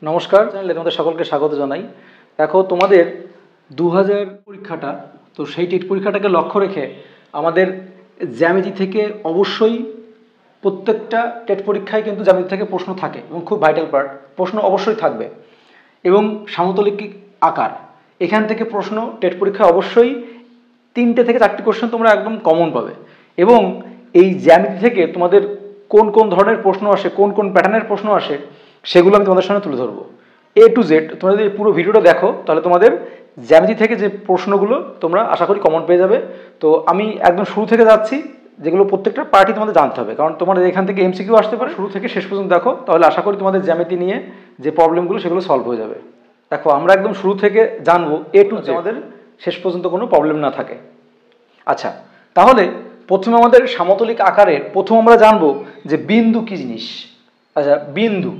নমস্কার, চ্যানেলে তোমাদের সকলকে স্বাগত জানাই। দেখো, তোমাদের 2000 পরীক্ষাটা, তো সেই টেট পরীক্ষাটাকে লক্ষ্য রেখে আমাদের জ্যামিতি থেকে অবশ্যই প্রত্যেকটা টেট পরীক্ষায় কিন্তু জ্যামিতি থেকে প্রশ্ন থাকে এবং খুব ভাইটাল পার্ট, প্রশ্ন অবশ্যই থাকবে। এবং সামতলিক আকার, এখান থেকে প্রশ্ন টেট পরীক্ষায় অবশ্যই 3টে থেকে 4টি কোশ্চেন তোমরা একদম কমন পাবে। এবং এই জ্যামিতি থেকে তোমাদের কোন কোন ধরনের প্রশ্ন আসে, কোন কোন প্যাটার্নের প্রশ্ন আসে, সেগুলো আমি তোমাদের সামনে তুলে ধরবো A to Z। তোমরা যদি পুরো ভিডিওটা দেখো তাহলে তোমাদের জ্যামিতি থেকে যে প্রশ্নগুলো তোমরা আশা করি কমন পেয়ে যাবে। তো আমি একদম শুরু থেকে যাচ্ছি, যেগুলো প্রত্যেকটা পার্টি তোমাদের জানতে হবে, কারণ তোমাদের এখান থেকে MCQ আসতে পারে। শুরু থেকে শেষ পর্যন্ত দেখো, তাহলে আশা করি তোমাদের জ্যামিতি নিয়ে যে প্রবলেমগুলো সেগুলো সলভ হয়ে যাবে। দেখো, আমরা একদম শুরু থেকে জানবো A to Z, আমাদের শেষ পর্যন্ত কোনো প্রবলেম না থাকে। আচ্ছা, তাহলে প্রথমে আমাদের সমতলিক আকারের প্রথম আমরা জানবো যে বিন্দু কি জিনিস। আচ্ছা, বিন্দু,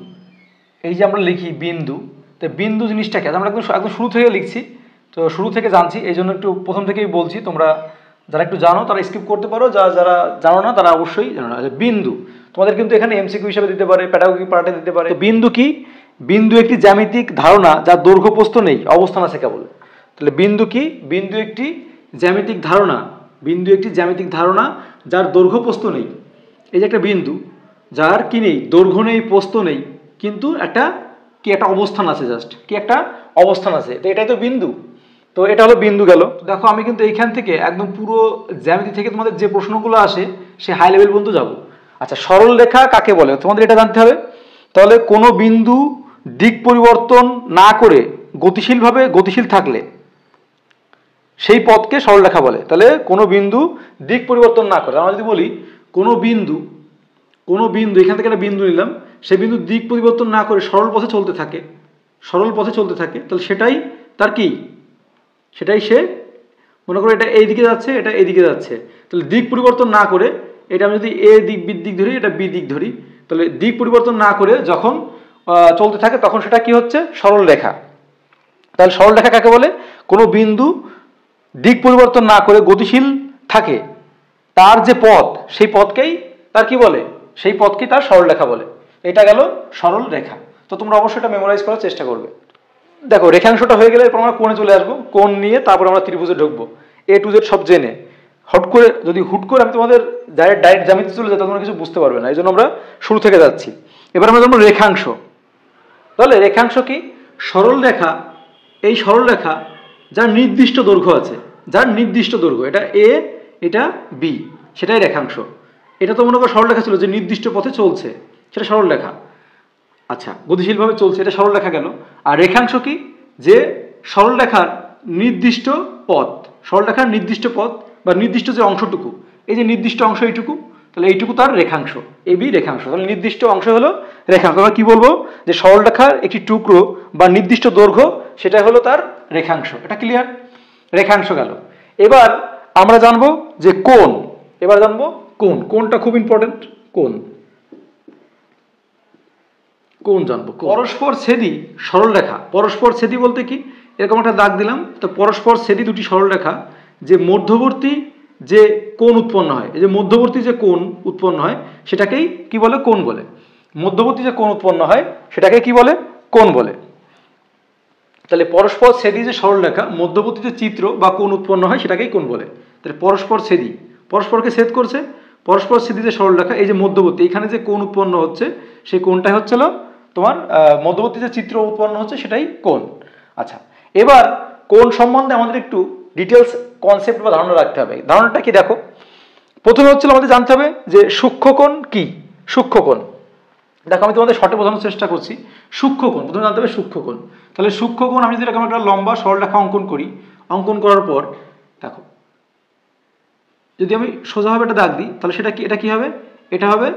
এই যে আমরা লিখি বিন্দু, তো বিন্দু জিনিসটা কি? আমরা একদম শুরু থেকে লিখছি, তো শুরু থেকে জানছি, এই জন্য একটু প্রথম থেকেই বলছি। তোমরা যারা একটু জানো তারা স্কিপ করতে পারো, যারা জানো না তারা অবশ্যই জানো না। বিন্দু তোমাদের কিন্তু এখানে MCQ হিসেবে দিতে পারে, প্যাডাগোগি পার্টে দিতে পারে। বিন্দু কি? বিন্দু একটি জ্যামিতিক ধারণা যার দৈর্ঘ্য প্রস্থ নেই, অবস্থান আছে কেবল। তাহলে বিন্দু কি? বিন্দু একটি জ্যামিতিক ধারণা, বিন্দু একটি জ্যামিতিক ধারণা যার দৈর্ঘ্য প্রস্থ নেই। এই যে একটা বিন্দু যার কি নেই, দৈর্ঘ্য নেই, প্রস্থ নেই, কিন্তু একটা অবস্থান আছে, জাস্ট কি একটা অবস্থান আছে, তো এটাই তো বিন্দু। তো এটা হলো বিন্দু গেল। দেখো, আমি কিন্তু এইখান থেকে একদম পুরো জ্যামিতি থেকে তোমাদের যে প্রশ্নগুলো আসে সে হাই লেভেল পর্যন্ত যাবো। আচ্ছা, সরল রেখা কাকে বলে তোমাদের এটা জানতে হবে। তাহলে কোনো বিন্দু দিক পরিবর্তন না করে গতিশীল থাকলে সেই পথকে সরলরেখা বলে। তাহলে কোনো বিন্দু দিক পরিবর্তন না করে, আমরা যদি বলি কোনো বিন্দু এখান থেকে একটা বিন্দু নিলাম, সেই বিন্দু দিক পরিবর্তন না করে সরল পথে চলতে থাকে, তাহলে সেটাই তার কি? সেটাই সে, মনে করো এটা এই দিকে যাচ্ছে, এটা এই দিকে যাচ্ছে, তাহলে দিক পরিবর্তন না করে, এটা আমি যদি এ দিক বি দিক ধরি, এটা বি দিক ধরি, তাহলে দিক পরিবর্তন না করে যখন চলতে থাকে তখন সেটা কি হচ্ছে? সরল রেখা। তাহলে সরল রেখা কাকে বলে? কোনো বিন্দু দিক পরিবর্তন না করে গতিশীল থাকে, তার যে পথ, সেই পথকেই তার কি বলে? সেই পথকেই তার সরল রেখা বলে। এটা গেল সরল রেখা। তো তোমরা অবশ্যই এটা মেমোরাইজ করার চেষ্টা করবে। দেখো, রেখাংশটা হয়ে গেলে এরপর আমরা কোণে চলে আসবো, কোণ নিয়ে তারপর আমরা ত্রিভুজে ঢুকবো। A to Z সব জেনে হুট করে আমি তোমাদের ডাইরেক্ট জ্যামিতি চলে যাই, তোমরা কিছু বুঝতে পারবে না, এই জন্য আমরা শুরু থেকে যাচ্ছি। এবার আমরা জানবো রেখাংশ। তাহলে রেখাংশ কি? সরল রেখা, এই সরল রেখা যার নির্দিষ্ট দৈর্ঘ্য আছে, এটা A, এটা B, সেটাই রেখাংশ। এটা তো মনে করো সরল রেখা ছিল যে নির্দিষ্ট পথে চলছে, সেটা সরল রেখা। আচ্ছা, গতিশীলভাবে চলছে, এটা সরল রেখা গেল। আর রেখাংশ কি? যে সরল রেখার নির্দিষ্ট পথ, বা নির্দিষ্ট যে অংশটুকু, এই যে নির্দিষ্ট অংশ এইটুকু, তাহলে এইটুকু তার রেখাংশ, AB রেখাংশ। তাহলে নির্দিষ্ট অংশ হলো রেখাংশ। আমরা কি বলবো? যে সরল রেখার একটি টুকরো বা নির্দিষ্ট দৈর্ঘ্য, সেটা হলো তার রেখাংশ। এটা ক্লিয়ার? রেখাংশ গেল। এবার আমরা জানবো যে কোণ। কোণটা খুব ইম্পর্টেন্ট। কোণ জানবো। পরস্পর ছেদি সরল রেখা, পরস্পর ছেদি বলতে কি? এরকম একটা দাগ দিলাম, তো পরস্পর ছেদি দুটি সরল রেখা যে মধ্যবর্তী যে কোণ উৎপন্ন হয়, এই যে মধ্যবর্তী যে কোণ উৎপন্ন হয় সেটাকেই কি বলে? কোণ বলে। মধ্যবর্তী যে কোণ উৎপন্ন হয় সেটাকে কি বলে? কোণ বলে। তাহলে পরস্পর ছেদি যে সরল রেখা, মধ্যবর্তী যে চিত্র বা কোণ উৎপন্ন হয় সেটাকেই কোণ বলে। তাহলে পরস্পর ছেদি, পরস্পরকে ছেদ করছে, পরস্পর ছেদি যে সরল রেখা, এই যে মধ্যবর্তী, এখানে যে কোণ উৎপন্ন হচ্ছে সেই কোণটাই হচ্ছিল তোমার মধ্যবর্তী যে চিত্র উৎপন্ন হচ্ছে সেটাই কোণ। আচ্ছা, এবার কোণ সম্বন্ধে আমাদের একটু ডিটেলস কনসেপ্ট বা ধারণা রাখতে হবে। ধারণাটা কি? দেখো, প্রথমে হচ্ছিল আমাদের জানতে হবে যে সূক্ষ্মকোণ কি। সূক্ষ্মকোণ, দেখো আমি তোমাদের শর্টে বোঝানোর চেষ্টা করছি। সূক্ষ্মকোণ প্রথমে জানতে হবে সূক্ষ্মকোণ। তাহলে সূক্ষ্মকোণ, আমি যদি এরকম একটা লম্বা সরলরেখা অঙ্কন করি, অঙ্কন করার পর দেখো, যদি আমি সোজাভাবে একটা দাগ দিই তাহলে সেটা কি? এটা কি হবে? এটা হবে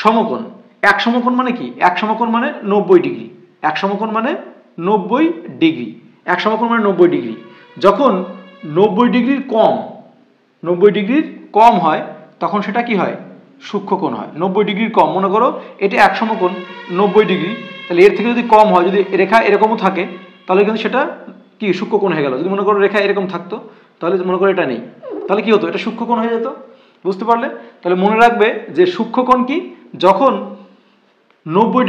সমকোণ। এক সমকোণ মানে কি? এক সমকোণ মানে 90 ডিগ্রি। এক সমকোণ মানে 90 ডিগ্রি। এক সমকোণ মানে 90 ডিগ্রি। যখন 90 ডিগ্রির কম হয় তখন সেটা কি হয়? সূক্ষ্মকোণ হয়। 90 ডিগ্রির কম, মনে করো এটা এক সমকোণ 90 ডিগ্রি, তাহলে এর থেকে যদি কম হয়, যদি রেখা এরকমও থাকে, তাহলে কিন্তু সেটা কি? সূক্ষ্মকোণ হয়ে গেল। যদি মনে করো রেখা এরকম থাকতো, তাহলে মনে করো এটা নেই, তাহলে কি হতো? এটা সূক্ষ্মকোণ হয়ে যেত। বুঝতে পারলে? তাহলে মনে রাখবে যে সূক্ষ্মকোণ কি? যখন 90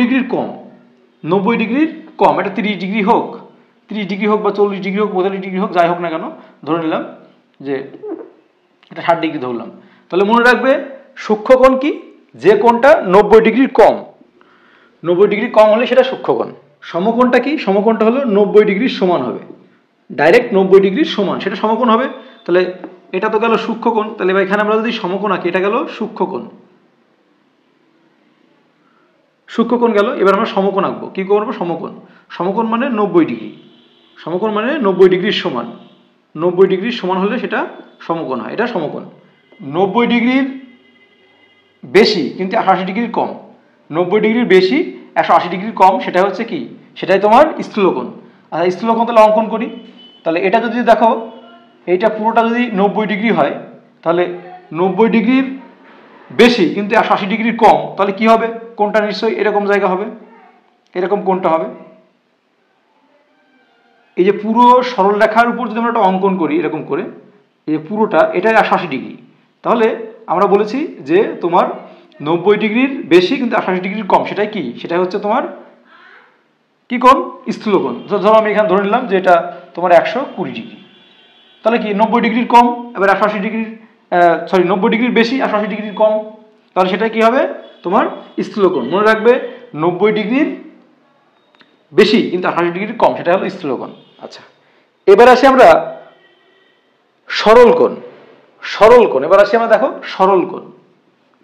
ডিগ্রির কম, এটা 30 ডিগ্রি হোক, 30 ডিগ্রি হোক বা 40 ডিগ্রি হোক, 42 ডিগ্রি হোক, যাই হোক না কেন, ধরে নিলাম যে এটা 60 ডিগ্রি ধরলাম। তাহলে মনে রাখবে সূক্ষ্মকোণ কি, যে কোণটা 90 ডিগ্রির কম, 90 ডিগ্রি কম হলে সেটা সূক্ষ্মকোণ। সমকোণটা কি, সমকোণটা হলো 90 ডিগ্রির সমান হবে, ডাইরেক্ট 90 ডিগ্রির সমান, সেটা সমকোণ হবে। তাহলে এটা তো গেল সূক্ষ্মকোণ, তাহলে এবার এখানে আমরা যদি সমকোণ আঁকি, এটা গেল সূক্ষ্মকোণ, সূক্ষ্মকোণ গেল। এবার আমরা সমকোণ আঁকবো, কি করবো, সমকোণ। সমকোণ মানে 90 ডিগ্রি, সমকোণ মানে 90 ডিগ্রির সমান, 90 ডিগ্রির সমান হলে সেটা সমকোণ হয়, এটা সমকোণ। 90 ডিগ্রির বেশি কিন্তু 180 ডিগ্রির কম, 90 ডিগ্রির বেশি 180 ডিগ্রির কম, সেটা হচ্ছে কি, সেটাই তোমার স্থূলকোণ। আর স্থূলকোণ তাহলে অঙ্কন করি। তাহলে এটা যদি দেখো, এইটা পুরোটা যদি 90 ডিগ্রি হয়, তাহলে 90 ডিগ্রির বেশি কিন্তু 180 ডিগ্রির কম, তাহলে কি হবে, কোনটা নিশ্চয়ই এরকম জায়গা হবে, এরকম কোনটা হবে। এই যে পুরো সরল রেখার উপর যদি আমরা একটা অঙ্কন করি এরকম করে, এই যে পুরোটা, এটা 180 ডিগ্রি, তাহলে আমরা বলেছি যে তোমার 90 ডিগ্রির বেশি কিন্তু 180 ডিগ্রির কম, সেটাই কি, সেটাই হচ্ছে তোমার কি কোণ, স্থূলকোণ। ধরো আমি এখানে ধরে নিলাম যে এটা তোমার 120 ডিগ্রি, তাহলে কি 90 ডিগ্রির কম, এবার 180 ডিগ্রির 90 ডিগ্রির বেশি 180 ডিগ্রির কম, তাহলে সেটা কি হবে তোমার স্থূলকোণ। মনে রাখবে 90 ডিগ্রির বেশি কিন্তু 180 ডিগ্রির কম, সেটা হলো স্থূলকোণ। আচ্ছা, এবার আসি আমরা সরল কোণ। সরল কোণ, এবার আসি আমরা দেখো সরল কোণ।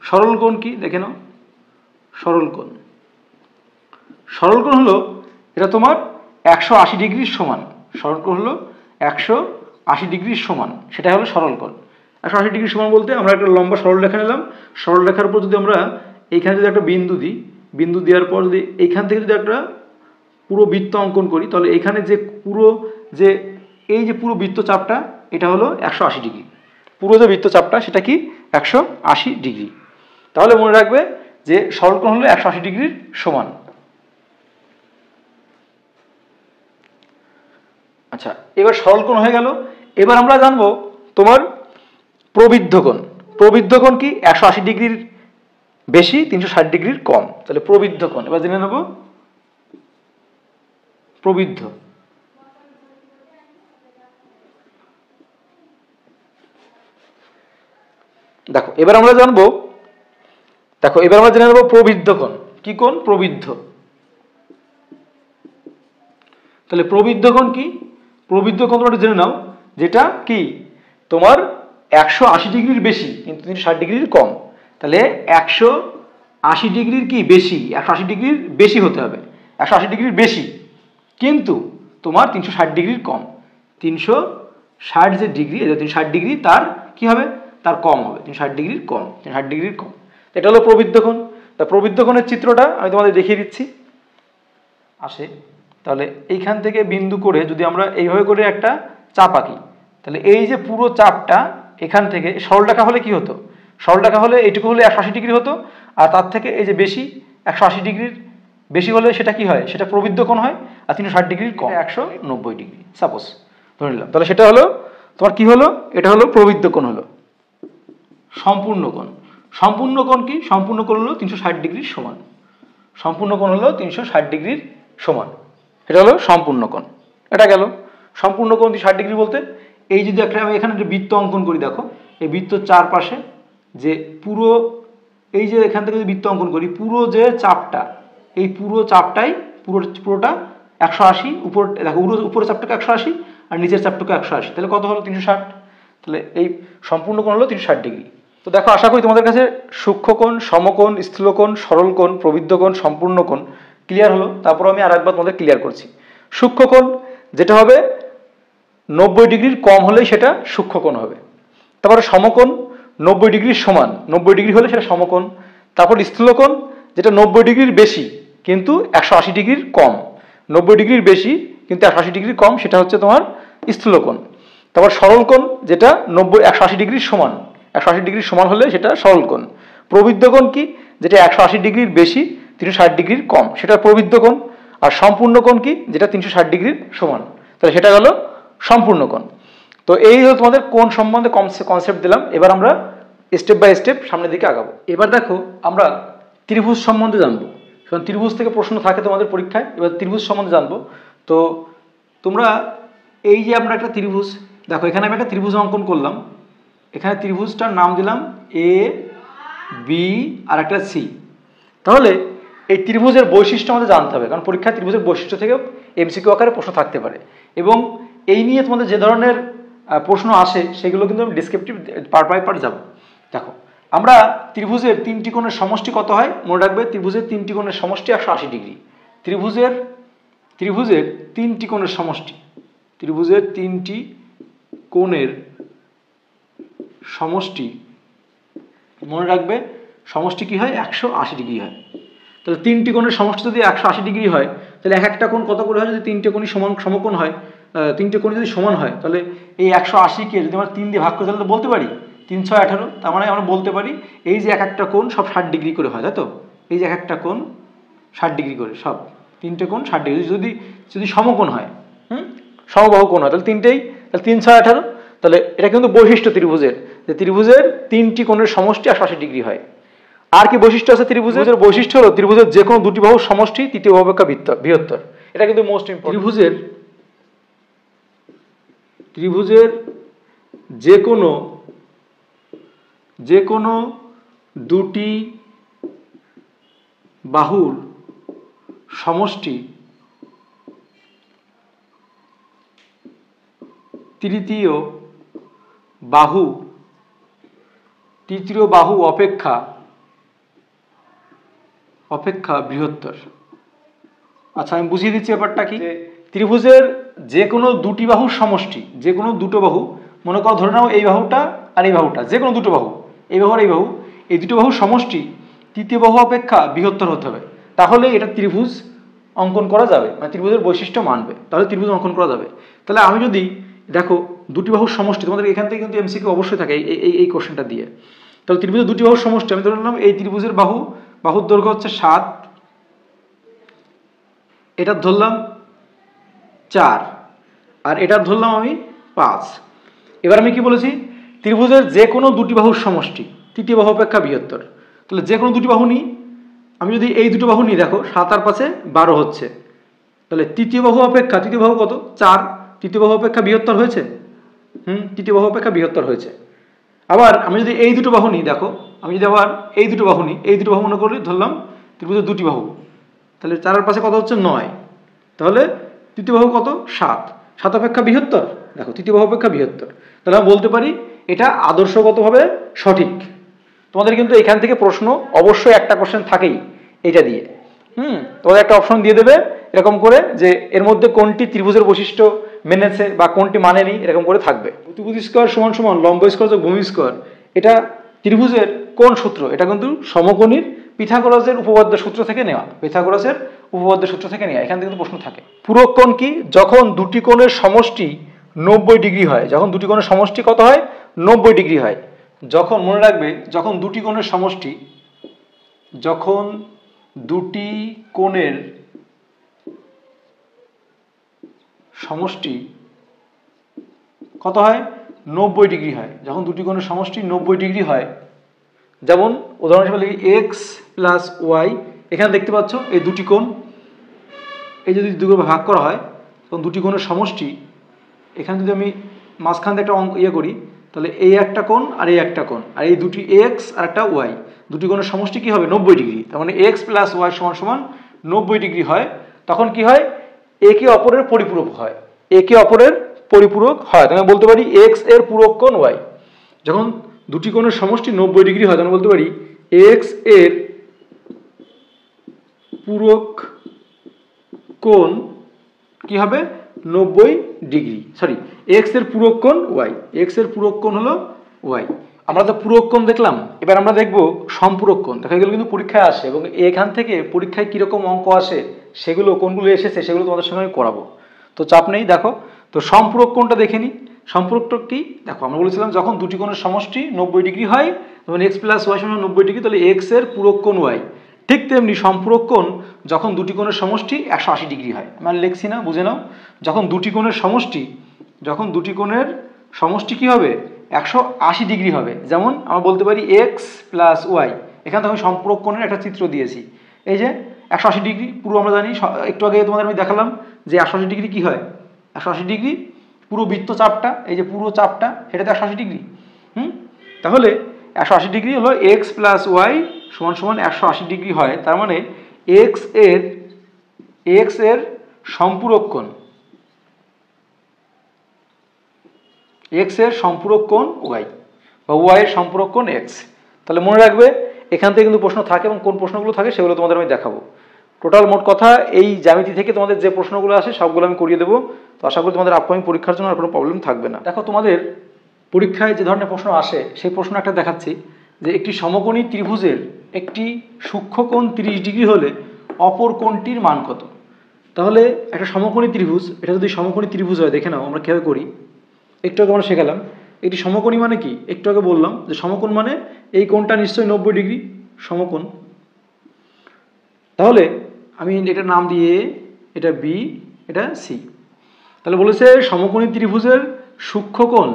সরল কোণ কি দেখে নাও, সরল কোণ, সরল কোণ হলো এটা তোমার 180 ডিগ্রির সমান, সরল কোণ হলো 180 ডিগ্রির সমান, সেটা হলো সরল কোণ। 180 ডিগ্রির সমান বলতে আমরা একটা লম্বা সরল রেখা নিলাম, সরল রেখার উপর যদি আমরা এইখানে যদি একটা বিন্দু দিই, বিন্দু দেওয়ার পর যদি এইখান থেকে যদি একটা পুরো বৃত্ত অঙ্কন করি, তাহলে এখানে যে পুরো যে এই যে পুরো বৃত্তচাপটা, এটা হলো 180 ডিগ্রি, পুরো যে বৃত্তচাপটা সেটা কি 180 ডিগ্রি। তাহলে মনে রাখবে যে সরলকোণ হলো 180 ডিগ্রির সমান। আচ্ছা, এবার সরলকোণ হয়ে গেল। এবার আমরা জানবো তোমার প্রবৃদ্ধ কোণ। প্রবৃদ্ধ কোণ কি, 180 ডিগ্রির বেশি 360 ডিগ্রির কম, তাহলে প্রবৃদ্ধ কোণ এবার জেনে নেব। প্রবৃদ্ধ, দেখো এবার আমরা জানবো, দেখো এবার আমরা জেনে নেব প্রবৃদ্ধ কোণ। কি কোণ, প্রবৃদ্ধ। তাহলে প্রবৃদ্ধ কোণ কি, প্রবৃদ্ধ কোণ তোমরা জেনে নাও, যেটা কি তোমার 180 ডিগ্রির বেশি কিন্তু 360 ডিগ্রির কম। তাহলে 180 ডিগ্রির কি বেশি, 180 ডিগ্রির বেশি হতে হবে, 180 ডিগ্রির বেশি কিন্তু তোমার 360 ডিগ্রির কম। 360 যে ডিগ্রি, 360 ডিগ্রি তার কি হবে, তার কম হবে, 360 ডিগ্রির কম, 360 ডিগ্রির কম। এটা হলো প্রবৃদ্ধ কোণ। তা প্রবৃদ্ধ কোণের চিত্রটা আমি তোমাদের দেখিয়ে দিচ্ছি। আসে, তাহলে এইখান থেকে বিন্দু করে যদি আমরা এইভাবে করে একটা চাপ আঁকি, তাহলে এই যে পুরো চাপটা এখান থেকে সরলরেখা হলে কি হতো, সরলরেখা হলে এইটুকু হলে 180 ডিগ্রি হতো, আর তার থেকে এই যে বেশি 180 ডিগ্রির বেশি হলে সেটা কি হয়, সেটা প্রবৃদ্ধ কোণ হয়, আর 360 ডিগ্রির কম 190 ডিগ্রি সাপোজ ধরে নিলাম। তাহলে সেটা হলো তোমার কি হলো, এটা হলো প্রবৃদ্ধ কোণ হলো। সম্পূর্ণ কোণ, সম্পূর্ণ কোণ কি, সম্পূর্ণ কোণ হলো 360 ডিগ্রির সমান, সম্পূর্ণ কোণ হলো 360 ডিগ্রির সমান, এটা হলো সম্পূর্ণ কোণ। এটা গেল সম্পূর্ণ কোণ 360 ডিগ্রি বলতে। এই যদি একটা আমি এখানে একটা বৃত্ত অঙ্কন করি, দেখো এই বৃত্তর চারপাশে যে পুরো এই যে এখান থেকে যদি বৃত্ত অঙ্কন করি, পুরো যে চাপটা, এই পুরো চাপটাই পুরোটা 180, উপর দেখো উপরের চাপটাকে 180 আর নিচের চাপটাকে 180, তাহলে কত হলো 360। তাহলে এই সম্পূর্ণ কোণ হলো 360 ডিগ্রি। তো দেখো আশা করি তোমাদের কাছে সূক্ষ্মকোণ, সমকোণ, স্থূলকোণ, সরল কোণ, প্রবৃদ্ধ কোণ, সম্পূর্ণ কোণ ক্লিয়ার হলো। তারপর আমি আরেকবার তোমাদের ক্লিয়ার করছি। সূক্ষ্মকোণ যেটা হবে 90 ডিগ্রির কম হলেই সেটা সূক্ষ্মকোণ হবে। তারপরে সমকোণ 90 ডিগ্রির সমান, 90 ডিগ্রি হলে সেটা সমকোণ। তারপর স্থূলকোণ যেটা 90 ডিগ্রির বেশি কিন্তু 180 ডিগ্রির কম, 90 ডিগ্রির বেশি কিন্তু 180 ডিগ্রির কম, সেটা হচ্ছে তোমার স্থূলকোণ। তারপর সরল কোণ যেটা 180 ডিগ্রির সমান, 180 ডিগ্রির সমান হলে সেটা সরল কোণ। প্রবৃদ্ধ কোণ কি, যেটা 180 ডিগ্রির বেশি 360 ডিগ্রির কম, সেটা প্রবৃদ্ধ কোণ। আর সম্পূর্ণ কোণ কি, যেটা 360 ডিগ্রির সমান, তাহলে সেটা হলো সম্পূর্ণ কোণ। তো এই হলো তোমাদের কোণ সম্বন্ধে কনসেপ্ট দিলাম। এবার আমরা স্টেপ বাই স্টেপ সামনের দিকে আগাবো। এবার দেখো আমরা ত্রিভুজ সম্বন্ধে জানবো। কারণ ত্রিভুজ থেকে প্রশ্ন থাকে তোমাদের পরীক্ষায়। এবার ত্রিভুজ সম্বন্ধে জানবো। তো তোমরা এই যে আমরা একটা ত্রিভুজ, দেখো এখানে আমি একটা ত্রিভুজ অঙ্কন করলাম, এখানে ত্রিভুজটার নাম দিলাম এ বি আর একটা সি। তাহলে এই ত্রিভুজের বৈশিষ্ট্য আমাদের জানতে হবে, কারণ পরীক্ষায় ত্রিভুজের বৈশিষ্ট্য থেকেও এমসিকিউ আকারে প্রশ্ন থাকতে পারে। এবং এই নিয়ে তোমাদের যে ধরনের প্রশ্ন আসে সেগুলো কিন্তু আমি ডিসক্রিপটিভ পার্ট বাই পার্ট যাব। দেখো আমরা ত্রিভুজের 3টি কোণের সমষ্টি কত হয়, মনে রাখবে ত্রিভুজের 3টি কোণের সমষ্টি 180 ডিগ্রি। ত্রিভুজের 3টি কোণের সমষ্টি, ত্রিভুজের 3টি কোণের সমষ্টি মনে রাখবে সমষ্টি কি হয়, 180 ডিগ্রি হয়। তাহলে 3টি কোণের সমষ্টি যদি 180 ডিগ্রি হয়, তাহলে এক একটা কোণ কত করে হয়, যদি 3টে কোণই সমকোণ হয়, 3টে কোণ যদি সমান হয়, তাহলে এই 180কে যদি আমরা 3 দিয়ে ভাগ করে তাহলে বলতে পারি 3 6 18। তার মানে আমরা বলতে পারি এই যে এক একটা কোণ সব 60 ডিগ্রি করে হয়, তাই তো? এই যে এক একটা কোণ 60 ডিগ্রি করে, সব 3টে কোণ 60 ডিগ্রি যদি সমকোণ হয়, সমবাহু কোণ হয়, তাহলে 3টেই, তাহলে 3 6 18। তাহলে এটা কিন্তু বৈশিষ্ট্য ত্রিভুজের, যে ত্রিভুজের 3টি কোণের সমষ্টি 180 ডিগ্রি হয়। আর কি বৈশিষ্ট্য আছে ত্রিভুজের? বৈশিষ্ট্য হলো ত্রিভুজের যে কোনো দুটি বাহুর সমষ্টি তৃতীয় বাহু অপেক্ষা বৃহত্তর। এটা কিন্তু মোস্ট ইম্পর্টেন্ট। ত্রিভুজের যে কোনো দুটি বাহুর সমষ্টি তৃতীয় বাহু অপেক্ষা বৃহত্তর। আচ্ছা আমি বুঝিয়ে দিচ্ছি ব্যাপারটা কি। ত্রিভুজের যে কোনো দুটি বাহুর সমষ্টি, যে কোনো দুটো বাহু, মনে করো ধরে নাও এই বাহুটা আর এই বাহুটা, যে কোনো দুটো বাহু, এই বাহু আর এই বাহু, এই দুটো বাহুর সমষ্টি তৃতীয় বাহু অপেক্ষা বৃহত্তর হতে হবে, তাহলে এটা ত্রিভুজ অঙ্কন করা যাবে, মানে ত্রিভুজের বৈশিষ্ট্য মানবে, তাহলে ত্রিভুজ অঙ্কন করা যাবে। তাহলে আমি যদি দেখো দুটি বাহুর সমষ্টি, তোমাদের এখান থেকে কিন্তু এমসিকিউ অবশ্যই থাকে এই কোশ্চেনটা দিয়ে। তাহলে ত্রিভুজের দুটি বাহুর সমষ্টি আমি ধরে নিলাম এই ত্রিভুজের বাহুর দৈর্ঘ্য হচ্ছে 7, এটা ধরলাম 4, আর এটা ধরলাম আমি 5। এবার আমি কি বলেছি, ত্রিভুজের যে কোনো দুটি বাহুর সমষ্টি তৃতীয় বাহু অপেক্ষা বৃহত্তর। তাহলে যে কোনো দুটি বাহু নিই, আমি যদি এই দুটো বাহু নিই, দেখো 7 আর 5 12 হচ্ছে, তাহলে তৃতীয় বাহু কত, 4, তৃতীয় বাহু অপেক্ষা বৃহত্তর হয়েছে, তৃতীয় বাহু অপেক্ষা বৃহত্তর হয়েছে। আবার আমি যদি এই দুটো বাহু নিই, দেখো আমি যদি আবার এই দুটো বাহু নিই, এই দুটো বাহু মনে করি ধরলাম ত্রিভুজের দুটি বাহু, তাহলে 4 আর 5 কত হচ্ছে 9, তাহলে তৃতীয় বাহু কত 7, 7 অপেক্ষা বৃহত্তর, দেখো তৃতীয় বাহু অপেক্ষা বৃহত্তর। তাহলে আমি বলতে পারি এটা আদর্শগতভাবে সঠিক। তোমাদের কিন্তু এখান থেকে প্রশ্ন অবশ্যই একটা কোশ্চেন থাকেই এটা দিয়ে, তোমাদের একটা অপশন দিয়ে দেবে এরকম করে, যে এর মধ্যে কোনটি ত্রিভুজের বৈশিষ্ট্য মেনেছে বা কোনটি মানেনি, এরকম করে থাকবে। অতিভুজ স্কয়ার সমান সমান লম্ব স্কয়ার যোগ ভূমি স্কয়ার, এটা ত্রিভুজের কোন সূত্র, এটা কিন্তু সমকোণীর পিথাগোরাসের উপপাদ্য সূত্র থেকে নেওয়া, এখান থেকে প্রশ্ন থাকে। পূরক কোণ কি, যখন দুটি কোণের সমষ্টি 90 ডিগ্রি হয়, যখন দুটি কোণের সমষ্টি কত হয় 90 ডিগ্রি হয়, যখন মনে রাখবে যখন দুটি কোণের সমষ্টি কত হয় 90 ডিগ্রি হয়, যখন দুটি কোণের সমষ্টি 90 ডিগ্রি হয়। যেমন উদাহরণ হিসেবে লিখি এক্স প্লাস ওয়াই, এখানে দেখতে পাচ্ছ এই দুটি কোণ, এই যদি দুটো ভাগ করা হয় তখন দুটি কোণের সমষ্টি, এখানে যদি আমি মাঝখান থেকে একটা অঙ্ক করি, তাহলে এই একটা কোণ আর এই একটা কোণ, আর এই দুটি এক্স আর একটা ওয়াই, দুটি কোণের সমষ্টি কি হবে 90 ডিগ্রি। তার মানে এক্স প্লাস ওয়াই সমান সমান 90 ডিগ্রি হয়। তখন কি হয়, একে অপরের পরিপূরক হয়, তখন বলতে পারি এক্স এর পূরক কোণ ওয়াই। যখন দুটি কোণের সমষ্টি 90 ডিগ্রি হয়, তখন বলতে পারি এক্স এর পূরক কোণ কি হবে 90 ডিগ্রি, এক্স এর পূরক কোণ ওয়াই, হলো ওয়াই। আমরা তো পূরক কোণ দেখলাম, এবার আমরা দেখব সম্পূরক কোণ। দেখা গেল কিন্তু পরীক্ষায় আসে, এবং এখান থেকে পরীক্ষায় কিরকম অঙ্ক আসে সেগুলো কোনগুলো এসেছে সেগুলো তোমাদের সঙ্গে আমি করাবো, তো চাপ নেই। দেখো তো সম্পূরক কোণটা দেখে নিই। সম্পূরকটা কি, দেখো আমরা বলেছিলাম যখন দুটি কোণের সমষ্টি 90 ডিগ্রি হয়, তখন এক্স প্লাস ওয়াই সমান 90 ডিগ্রি, তাহলে এক্স এর পূরক কোণ ওয়াই। ঠিক তেমনি সম্পূরক কোণ যখন দুটি কোণের সমষ্টি 180 ডিগ্রি হয়, মানে লিখছি না, বুঝে নাও, যখন দুটি কোণের সমষ্টি কি হবে 180 ডিগ্রি হবে। যেমন আমরা বলতে পারি এক্স প্লাস ওয়াই, এখানে তো আমি সম্পূরক কোণের একটা চিত্র দিয়েছি, এই যে 180 ডিগ্রি পুরো আমরা জানি, একটু আগে তোমাদের আমি দেখালাম যে 180 ডিগ্রি কী হয়, 180 ডিগ্রি পুরো বৃত্ত চাপটা, এই যে পুরো চাপটা সেটা তো 180 ডিগ্রি। তাহলে 180 ডিগ্রি হলো এক্স প্লাস ওয়াই সমান সমান 180 ডিগ্রি হয়। তার মানে এক্স এর সম্পূরক কোণ, এক্স এর সম্পূরক কোণ ওয়াই বা ওয়াই এর সম্পূরক কোণ এক্স। তাহলে মনে রাখবে এখান থেকে কিন্তু প্রশ্ন থাকে এবং কোন প্রশ্নগুলো থাকে সেগুলো তোমাদের আমি দেখাবো। টোটাল মোট কথা এই জ্যামিতি থেকে তোমাদের যে প্রশ্নগুলো আসে সবগুলো আমি করিয়ে দেবো। তো আশা করি তোমাদের আপকামিং পরীক্ষার জন্য আর কোনো প্রবলেম থাকবে না। দেখো তোমাদের পরীক্ষায় যে ধরনের প্রশ্ন আসে সেই প্রশ্ন একটা দেখাচ্ছি যে একটি সমকোণী ত্রিভুজের একটি সূক্ষ্মকোণ 30 ডিগ্রি হলে অপর কোণটির মান কত। তাহলে একটা সমকোণী ত্রিভুজ, এটা যদি সমকোণী ত্রিভুজ হয় দেখে নাও আমরা কীভাবে করি। একটু আগে আমরা শেখালাম একটি সমকোণী মানে কি, একটু আগে বললাম যে সমকোণ মানে এই কোণটা নিশ্চয়ই 90 ডিগ্রি সমকোণ। তাহলে আমি এটা নাম দিয়ে, এটা বি, এটা সি। তাহলে বলেছে সমকোণী ত্রিভুজের সূক্ষ্মকোণ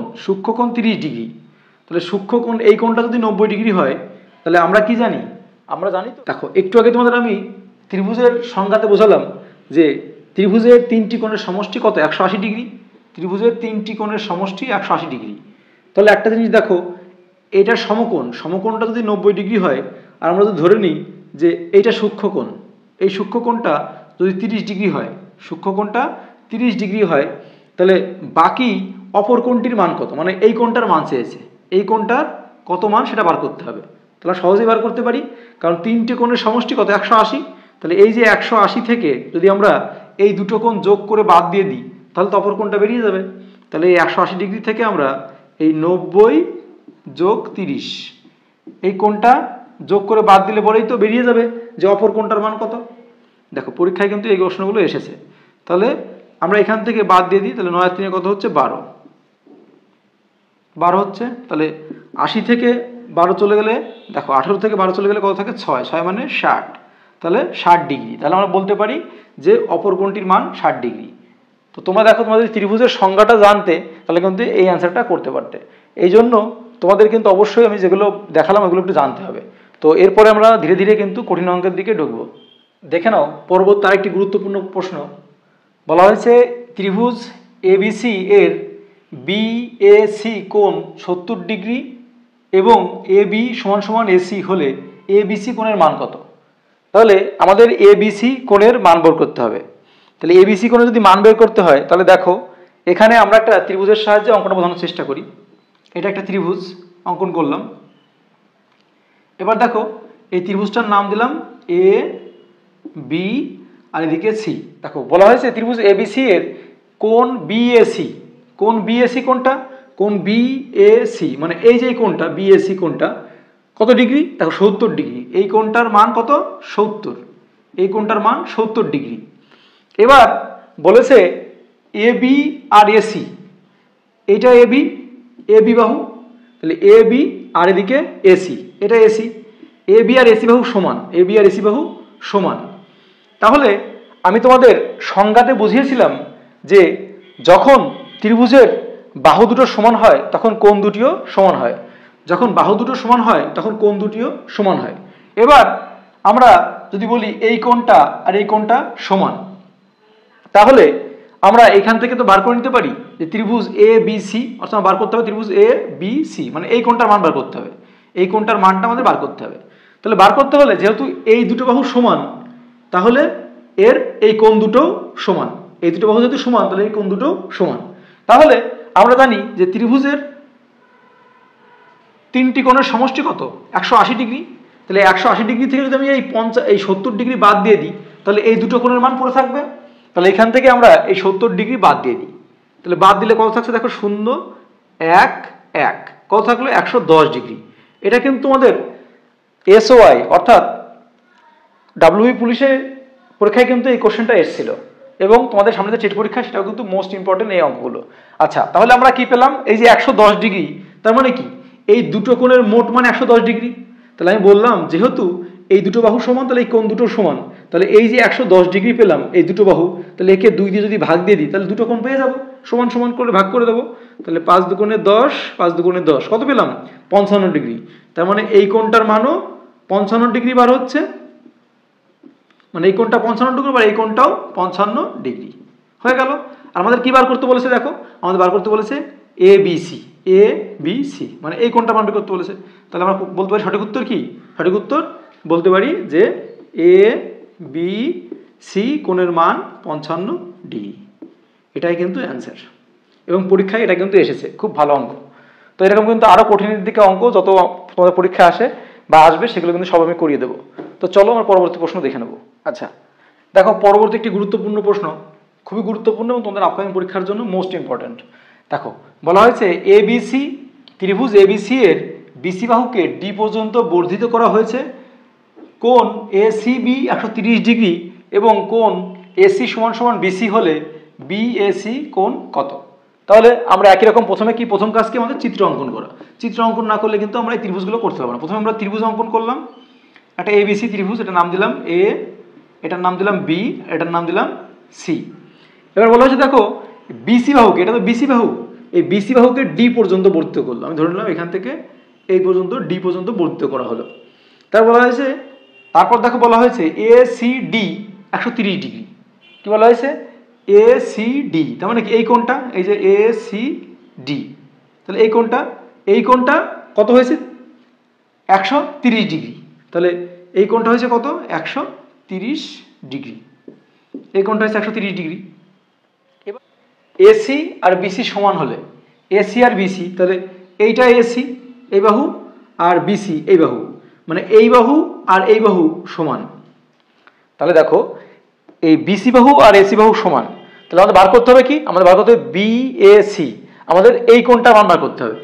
30 ডিগ্রি। তাহলে সূক্ষ্মকোণ এই কোণটা যদি 90 ডিগ্রি হয় তাহলে আমরা কি জানি, আমরা জানি তো। দেখো একটু আগে তোমাদের আমি ত্রিভুজের সংজ্ঞাতে বোঝালাম যে ত্রিভুজের 3টি কোণের সমষ্টি কত, 180 ডিগ্রি। ত্রিভুজের 3টি কোণের সমষ্টি 180 ডিগ্রি। তাহলে একটা জিনিস দেখো, এটা সমকোণটা যদি 90 ডিগ্রি হয় আর আমরা যদি ধরে নিই যে এইটা সূক্ষ্মকোণ, এই সূক্ষ্মকোণটা যদি 30 ডিগ্রি হয়, সূক্ষ্মকোণটা 30 ডিগ্রি হয়, তাহলে বাকি অপর কোণটির মান কত, মানে এই কোণটার মান চেয়েছে, এই কোণটার কত মান সেটা বার করতে হবে। তাহলে সহজেই বার করতে পারি, কারণ 3টে কোণের সমষ্টি কত, 180। তাহলে এই যে 180 থেকে যদি আমরা এই দুটো কোণ যোগ করে বাদ দিয়ে দিই তাহলে তো অপর কোণটা বেরিয়ে যাবে। তাহলে এই 180 ডিগ্রি থেকে আমরা এই 90 যোগ 30 এই কোণটা যোগ করে বাদ দিলে পরেই তো বেরিয়ে যাবে যে অপর কোণটার মান কত। দেখো পরীক্ষায় কিন্তু এই প্রশ্নগুলো এসেছে। তাহলে আমরা এখান থেকে বাদ দিয়ে দিই, তাহলে 9 আর 3 কত হচ্ছে, 12 হচ্ছে। তাহলে 80 থেকে 12 চলে গেলে, দেখো 18 থেকে 12 চলে গেলে কত থাকে, 6 মানে 60। তাহলে 60 ডিগ্রি। তাহলে আমরা বলতে পারি যে অপর কোণটির মান 60 ডিগ্রি। তো তোমরা দেখো তোমাদের ত্রিভুজের সংজ্ঞাটা জানতে তাহলে কিন্তু এই অ্যান্সারটা করতে পারতে। এই জন্য তোমাদের কিন্তু অবশ্যই আমি যেগুলো দেখালাম ওগুলো একটু জানতে হবে। তো এরপরে আমরা ধীরে ধীরে কিন্তু কঠিন অঙ্কের দিকে ঢুকবো। দেখে নাও পরবর্তী আরেকটি গুরুত্বপূর্ণ প্রশ্ন। বলা হয়েছে ত্রিভুজ এবিসি এর বিএসি কোণ 70 ডিগ্রি এবং এবি সমান সমান এসি হলে এবিসি কোণের মান কত। তাহলে আমাদের এবিসি কোণের মান বের করতে হবে। তাহলে এবিসি কোণে যদি মান বের করতে হয় তাহলে দেখো এখানে আমরা একটা ত্রিভুজের সাহায্যে অঙ্কনটা বোঝানোর চেষ্টা করি। এটা একটা ত্রিভুজ অঙ্কন করলাম। এবার দেখো এই ত্রিভুজটার নাম দিলাম এ বি আর এদিকে সি। দেখো বলা হয়েছে ত্রিভুজ এবিসি এর কোণ বিএসি, কোণ বিএসি কোণটা, কোণ বিএসি মানে এই যে কোণটা বিএসি কোণটা কত ডিগ্রি, দেখো 70 ডিগ্রি। এই কোণটার মান কত, 70। এই কোণটার মান 70 ডিগ্রি। এবার বলেছে এবি আর এসি, এইটা এবি বাহু, তাহলে এবি আর এদিকে এসি, এটা এসি। এবি আর এসি বাহু সমান, এবি আর এসি বাহু সমান। তাহলে আমি তোমাদের সংজ্ঞাতে বুঝিয়েছিলাম যে যখন ত্রিভুজের বাহু দুটো সমান হয় তখন কোণ দুটিও সমান হয়, যখন বাহু দুটো সমান হয় তখন কোণ দুটিও সমান হয়। এবার আমরা যদি বলি এই কোণটা আর এই কোণটা সমান, তাহলে আমরা এখান থেকে তো বার করে নিতে পারি যে ত্রিভুজ এ বি সি, অর্থাৎ বার করতে হবে ত্রিভুজ এ বি সি, মানে এই কোণটার মান বার করতে হবে, এই কোণটার মানটা আমাদের বার করতে হবে। তাহলে বার করতে হলে যেহেতু এই দুটো বাহু সমান তাহলে এর এই কোণ দুটো সমান, এই দুটো বাহু যেহেতু সমান তাহলে এই কোণ দুটো সমান। তাহলে আমরা জানি যে ত্রিভুজের 3টি কোণের সমষ্টি কত, 180 ডিগ্রি। তাহলে 180 ডিগ্রি থেকে যদি আমি এই 70 ডিগ্রি বাদ দিয়ে দিই তাহলে এই দুটো কোণের মান পড়ে থাকবে। তাহলে এখান থেকে আমরা এই 70 ডিগ্রি বাদ দিয়ে দিই, তাহলে বাদ দিলে কত থাকছে, দেখো 0 1 1 কত থাকলো, 110 ডিগ্রি। এটা কিন্তু তোমাদের এসওআই অর্থাৎ ডাব্লিউবি পুলিশের পরীক্ষায় কিন্তু এই কোশ্চেনটা এসেছিল এবং তোমাদের সামনে যে টেট পরীক্ষা সেটাও কিন্তু মোস্ট ইম্পর্টেন্ট এই অঙ্কগুলো। আচ্ছা তাহলে আমরা কি পেলাম, এই যে 110 ডিগ্রি তার মানে কি এই দুটো কোণের মোট মান 110 ডিগ্রি। তাহলে আমি বললাম যেহেতু এই দুটো বাহু সমান তাহলে এই কোণ দুটো সমান, তাহলে এই যে 110 ডিগ্রি পেলাম এই দুটো বাহু, তাহলে একে 2 দিয়ে যদি ভাগ দিয়ে দিই তাহলে দুটো কোণ পেয়ে যাবো, সমান সমান করে ভাগ করে দেবো। তাহলে 5 দুগুণে 10, 5 দুগুণে 10 কত পেলাম, 55 ডিগ্রি। তার মানে এই কোণটার মানও 55 ডিগ্রি বার হচ্ছে। মানে এই কোণটা 55 ডিগ্রি, আর এই কোণটাও 55 ডিগ্রি হয়ে গেল। আর আমাদের কি বার করতে বলেছে দেখো, আমাদের বার করতে বলেছে এ বি সি, মানে এই কোণটা বার করতে বলেছে। তাহলে আমরা বলতে পারি সঠিক উত্তর কি? সঠিক উত্তর বলতে পারি যে এ বি সি কোণের মান 55 ডিগ্রি। এটাই কিন্তু অ্যান্সার, এবং পরীক্ষায় এটা কিন্তু এসেছে, খুব ভালো অঙ্ক। তো এরকম কিন্তু আরও কঠিনের দিকে অঙ্ক যত তোমাদের পরীক্ষা আসে বা আসবে সেগুলো কিন্তু সব আমি করিয়ে দেবো। তো চলো আমরা পরবর্তী প্রশ্ন দেখে নেব। আচ্ছা দেখো, পরবর্তী একটি গুরুত্বপূর্ণ প্রশ্ন, খুবই গুরুত্বপূর্ণ এবং তোমাদের আপকামিং পরীক্ষার জন্য মোস্ট ইম্পর্ট্যান্ট। দেখো বলা হয়েছে এবিসি ত্রিভুজ এবিসি এর বিসি বাহুকে ডি পর্যন্ত বর্ধিত করা হয়েছে, কোণ এসিবি 130 ডিগ্রি এবং কোণ এসি সমান সমান বিসি হলে বিএসি কোণ কত? তাহলে আমরা একই রকম প্রথম কাজ কি আমাদের চিত্র অঙ্কন করা। চিত্র অঙ্কন না করলে কিন্তু আমরা এই ত্রিভুজগুলো করতে পারবো না। প্রথমে আমরা ত্রিভুজ অঙ্কন করলাম, একটা এবিসি ত্রিভুজ, এটার নাম দিলাম এ, এটার নাম দিলাম বি, এটার নাম দিলাম সি। এবার বলা হয়েছে দেখো বিসি বাহুকে, এটা তো বিসি বাহু, এই বিসি বাহুকে ডি পর্যন্ত বর্ধিত করলো। আমি ধরে নিলাম এখান থেকে এই পর্যন্ত ডি পর্যন্ত বর্ধিত করা হলো। তারপর বলা হয়েছে, তারপর দেখো বলা হয়েছে এ সি ডি 130 ডিগ্রি। কি বলা হয়েছে? এ সি ডি, তার মানে কি এই কোণটা, এই যে এ সি ডি, তাহলে এই কোণটা কত হয়েছে? 130 ডিগ্রি। তাহলে এই কোণটা হয়েছে কত? 130 ডিগ্রি। এই কোণটা হচ্ছে 130 ডিগ্রি। এবার এসি আর বিসি সমান হলে, এসি আর বিসি, তাহলে এইটা এসি এই বাহু আর বিসি এই বাহু, মানে এই বাহু আর এই বাহু সমান। তাহলে দেখো এই বিসি বাহু আর এসি বাহু সমান, তাহলে আমাদের বার করতে হবে কি? আমাদের বার করতে হবে বিএসি, আমাদের এই কোণটার মান বার করতে হবে।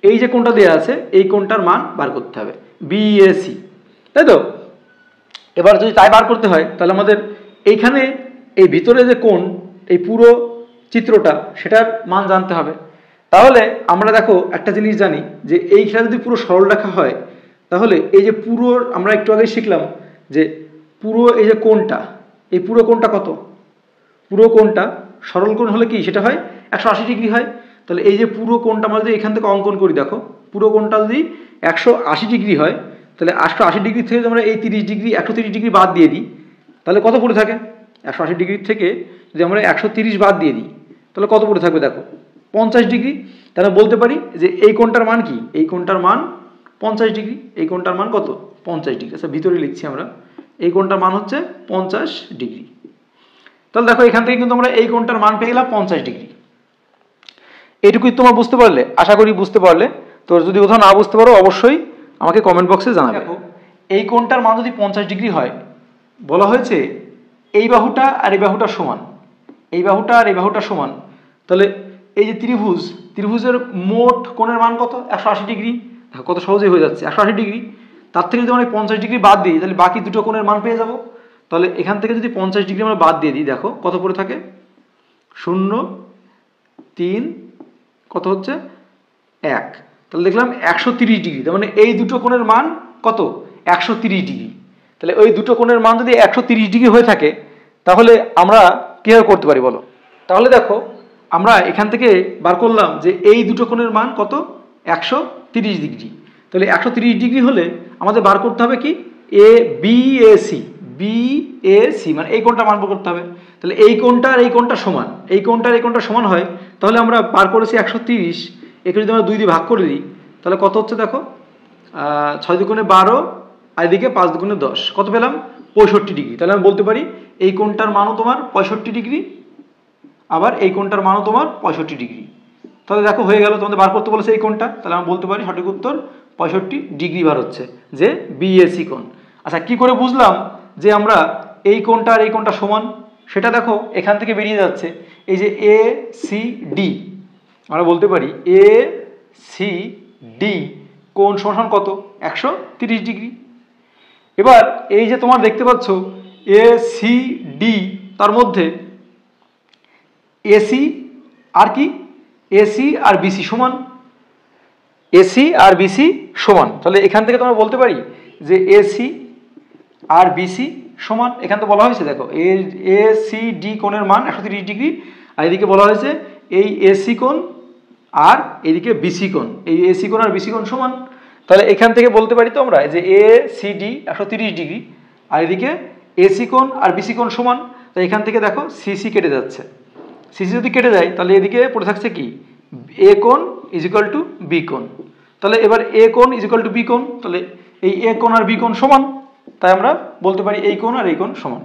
এই যে কোণটা দেওয়া আছে এই কোণটার মান বার করতে হবে, বিএসি, তাই তো? এবার যদি তাই বার করতে হয় তাহলে আমাদের এইখানে এই ভিতরে যে কোণ, এই পুরো চিত্রটা, সেটার মান জানতে হবে। তাহলে আমরা দেখো একটা জিনিস জানি যে এইখানে যদি পুরো সরলরেখা হয়, তাহলে এই যে পুরো, আমরা একটু আগে শিখলাম যে পুরো এই যে কোণটা, এই পুরো কোণটা কত? পুরো কোণটা সরল কোণ হলে কি সেটা হয় 180 ডিগ্রি হয়। তাহলে এই যে পুরো কোণটা আমরা যদি এখান থেকে অঙ্কন করি, দেখো পুরো কোণটা যদি 180 ডিগ্রি হয়, তাহলে 180 ডিগ্রি থেকে আমরা এই 30 ডিগ্রি 130 ডিগ্রি বাদ দিয়ে দিই, তাহলে কত পড়ে থাকে? 180 ডিগ্রি থেকে যদি আমরা 130 বাদ দিয়ে দিই তাহলে কত পড়ে থাকবে? দেখো 50 ডিগ্রি। তাহলে বলতে পারি যে এই কোণটার মান কি? এই কোণটার মান 50 ডিগ্রি। এই কোণটার মান কত? 50 ডিগ্রি। আচ্ছা ভিতরে লিখছি আমরা, এই কোণটার মান হচ্ছে 50 ডিগ্রি। তাহলে দেখো এখান থেকে কিন্তু আমরা এই কোণটার মান পেয়ে গেলাম 50 ডিগ্রি। এইটুকুই তোমরা বুঝতে পারলে, আশা করি বুঝতে পারলে। তো যদি কোথাও না বুঝতে পারো অবশ্যই আমাকে কমেন্ট বক্সে জানাবে। দেখো এই কোণটার মান যদি 50 ডিগ্রি হয়, বলা হয়েছে এই বাহুটা আর এই বাহুটা সমান, এই বাহুটা আর এই বাহুটা সমান, তাহলে এই যে ত্রিভুজের মোট কোণের মান কত? 180 ডিগ্রি। দেখো কত সহজেই হয়ে যাচ্ছে 180 ডিগ্রি। তার থেকে যদি আমরা 50 ডিগ্রি বাদ দিই তাহলে বাকি দুটো কোণের মান পেয়ে যাব। তাহলে এখান থেকে যদি 50 ডিগ্রি আমরা বাদ দিয়ে দিই, দেখো কত পড়ে থাকে? 0, 3, কত হচ্ছে? 1। তাহলে দেখলাম 130 ডিগ্রি। তার মানে এই দুটো কোণের মান কত? 130 ডিগ্রি। তাহলে ওই দুটো কোণের মান যদি 130 ডিগ্রি হয়ে থাকে তাহলে আমরা কীভাবে করতে পারি বলো? তাহলে দেখো আমরা এখান থেকে বার করলাম যে এই দুটো কোণের মান কত? 130 ডিগ্রি। তাহলে 130 ডিগ্রি হলে আমাদের বার করতে হবে কি? বিএসি, মানে এই কোণটা মান বার করতে হবে। তাহলে এই কোণটা আর এই কোণটা সমান, এই কোণটা আর এই কোণটা সমান হয়, তাহলে আমরা বার করেছি 130, একে যদি আমরা 2 দিয়ে ভাগ করে দিই তাহলে কত হচ্ছে? দেখো 6 দুগুণে 12 আর এদিকে 5 দুগুণে 10, কত পেলাম? 65 ডিগ্রি। তাহলে আমি বলতে পারি এই কোণটার মানও তোমার 65 ডিগ্রি, আবার এই কোণটার মানও তোমার 65 ডিগ্রি। তাহলে দেখো হয়ে গেল, তোমাদের বার করতে বলেছে এই কোণটা, তাহলে আমি বলতে পারি সঠিক উত্তর 65 ডিগ্রি বার হচ্ছে, যে বিএসি কোণ। আচ্ছা কি করে বুঝলাম যে আমরা এই কোণটা আর এই কোণটা সমান? সেটা দেখো এখান থেকে বেরিয়ে যাচ্ছে এই যে এ সি ডি, আমরা বলতে পারি এ সি ডি কোণ সমান কত? 130 ডিগ্রি। এবার এই যে তোমার দেখতে পাচ্ছ এ সি ডি, তার মধ্যে এসি আর কি? এসি আর বিসি সমান, এসি আর বিসি সমান। তাহলে এখান থেকে তোমরা বলতে পারি যে এসি আর বিসি সমান। এখান থেকে বলা হয়েছে দেখো এ সি ডি কোণের মান 130 ডিগ্রি, আর এদিকে বলা হয়েছে এই এসি কোণ আর এদিকে বিসি কোণ, এই এসি কোণ আর বিসি কোণ সমান। তাহলে এখান থেকে বলতে পারি তো আমরা যে এ সি ডি 130 ডিগ্রি, আর এদিকে এসি কোণ আর বিসি কোণ সমান, তাই এখান থেকে দেখো সিসি কেটে যাচ্ছে। সিসি যদি কেটে যায় তাহলে এদিকে পড়ে থাকছে কি এ কোণ ইজ ইকুয়াল টু বি কোণ। তাহলে এবার এ কোণ ইজ ইকুয়াল টু বি কোণ, তাহলে এই এ কোণ আর বি কোণ সমান, তাই আমরা বলতে পারি এই কোণ আর এই কোণ সমান।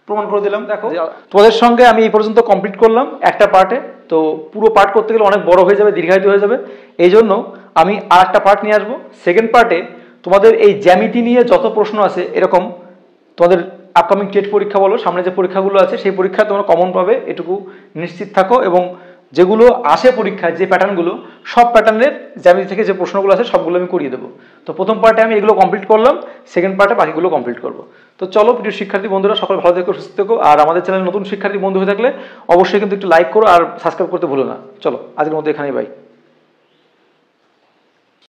প্রমাণ করে দিলাম। দেখো তোমাদের সঙ্গে আমি এই পর্যন্ত কমপ্লিট করলাম একটা পার্টে। তো পুরো পার্ট করতে গেলে অনেক বড় হয়ে যাবে, দীর্ঘায়িত হয়ে যাবে, এই জন্য আমি আর একটা পার্ট নিয়ে আসবো। সেকেন্ড পার্টে তোমাদের এই জ্যামিতি নিয়ে যত প্রশ্ন আছে, এরকম তোমাদের আপকামিং টেট পরীক্ষা বলো, সামনে যে পরীক্ষাগুলো আছে সেই পরীক্ষায় তোমরা কমন পাবে, এটুকু নিশ্চিত থাকো। এবং যেগুলো আসে পরীক্ষায়, যে প্যাটার্নগুলো, সব প্যাটার্নের জ্যামিতি থেকে যে প্রশ্নগুলো আছে সবগুলো আমি করিয়ে দেবো। তো প্রথম পার্টে আমি এগুলো কমপ্লিট করলাম, সেকেন্ড পার্টে বাকিগুলো কমপ্লিট করবো। তো চলো প্রিয় শিক্ষার্থী বন্ধুরা, সকলে ভালো থেকো, সুস্থ থেকো। আর আমাদের চ্যানেলে নতুন শিক্ষার্থী বন্ধু হয়ে থাকলে অবশ্যই কিন্তু একটু লাইক করো আর সাবস্ক্রাইব করতে ভুলো না। চলো আজকের মধ্যে এখানেই বাই।